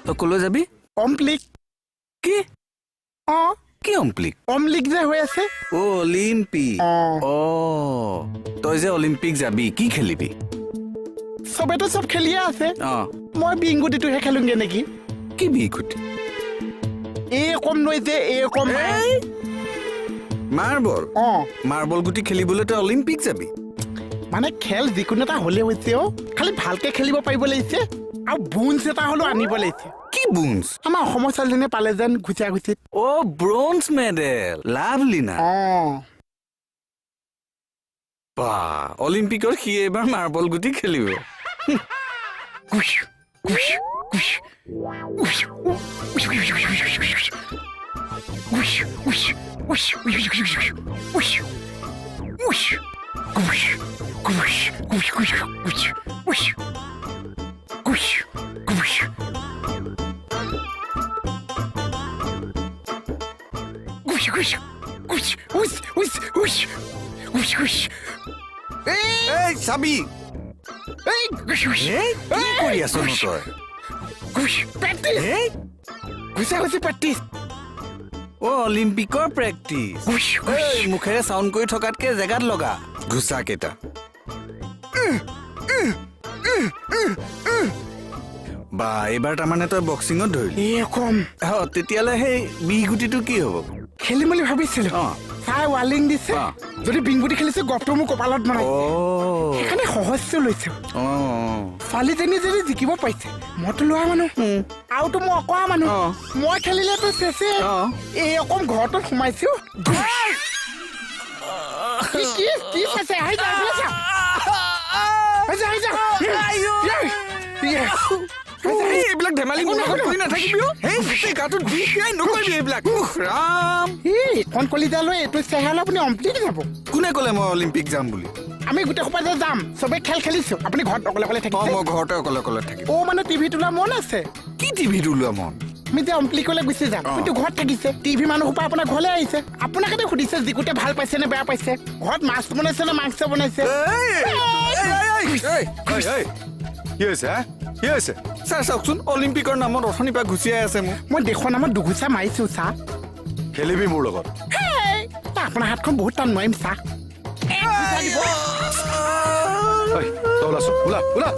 তই কলৈ যাবি অম্প্লিক কি অ কি অম্প্লিক অম্লিক যে হৈ আছে অ অলিম্পিক অ তই যে অলিম্পিক যাবি কি খেলিবি চবেতো চব খেলিয়ে আছে অ মই বিংগুটিটোহে খেলোগে নেকি কি বিগুটি কম নৈ যে কম মাৰ্বল অ মাৰ্বল গুটি খেলিবলৈ তই অলিম্পিক যাবি মানে খেল যিকোনো এটা হলে হৈছে খালি ভালকে খেলিব পাৰিব লাগিছে আৰু বুঞ্চ এটা হলেও আনিব লাগিছে কি বুঞ্চ আমাৰ অসমৰ ছোৱালীজনীয়ে পালে যেন ঘুচিয়া ঘুচিত অ ব্ৰঞ্জ মেডেল লাভলি না বা অলিম্পিকৰ সি এবাৰ মাৰ্বল গুটি খেলিব চাবি কৰি আছ প্ৰেক্টিচ অ অলিম্পিকৰ প্ৰেক্টিচ মুখেৰে চাউণ্ড কৰি থকাতকে জেগাত লগা ঘোচা কেইটা বা এইবাৰ তাৰমানে তই বক্সিঙত ধৰিলি কম তেতিয়ালে সেই বিগুটিটো কি হ'ব খেলিম বুলি ভাবিছিলো চাই ৱালিং দিছে যদি বিংগুটি খেলিছে গপটো মোৰ কপালত বনাই সেইকাৰণে সহজটো লৈছো ছোৱালীজনী যদি জিকিব পাৰিছে মইতো লোৱা মানুহ আৰুতো মই অকৰা মানুহ মই খেলিলেতো চেচে অকম ঘৰটোত সোমাইছো এইবিলাক ধেমালি কৰি নাথাকিবি এইবিলাক এইখন কলিজা লৈ এইটো চেহেৰা আপুনি অম্প্লিট যাব কোনে ক'লে মই অলিম্পিক যাম বুলি আমি গোটেই সোপা যে যাম চবে খেল খেলিছো আপুনি ঘৰত অকলে অকলে থাকিব মই ঘৰতে অকলে অকলে থাকিম মানে টিভিত ওলোৱা মন আছে কি টিভিত ওলোৱা মন আমি যে অম্প্লিকলৈ গুচি যাম কিন্তু ঘৰত থাকিছে টিভি মানুহ সোপা আপোনাৰ ঘৰলৈ আহিছে আপোনাকে সুধিছে যিকোতে ভাল পাইছে নে বেয়া পাইছে ঘৰত মাছ বনাইছে নে মাংস বনাইছে ছাৰ চাওকচোন অলিম্পিকৰ নামত অথনিৰ পৰা ঘুচিয়াই আছে মোক মই দেশৰ নামত দুঘোচা মাৰিছো চাহ খেলিবি মোৰ লগত আপোনাৰ হাতখন বহুত টান নোৱাৰিম চাহ ওলা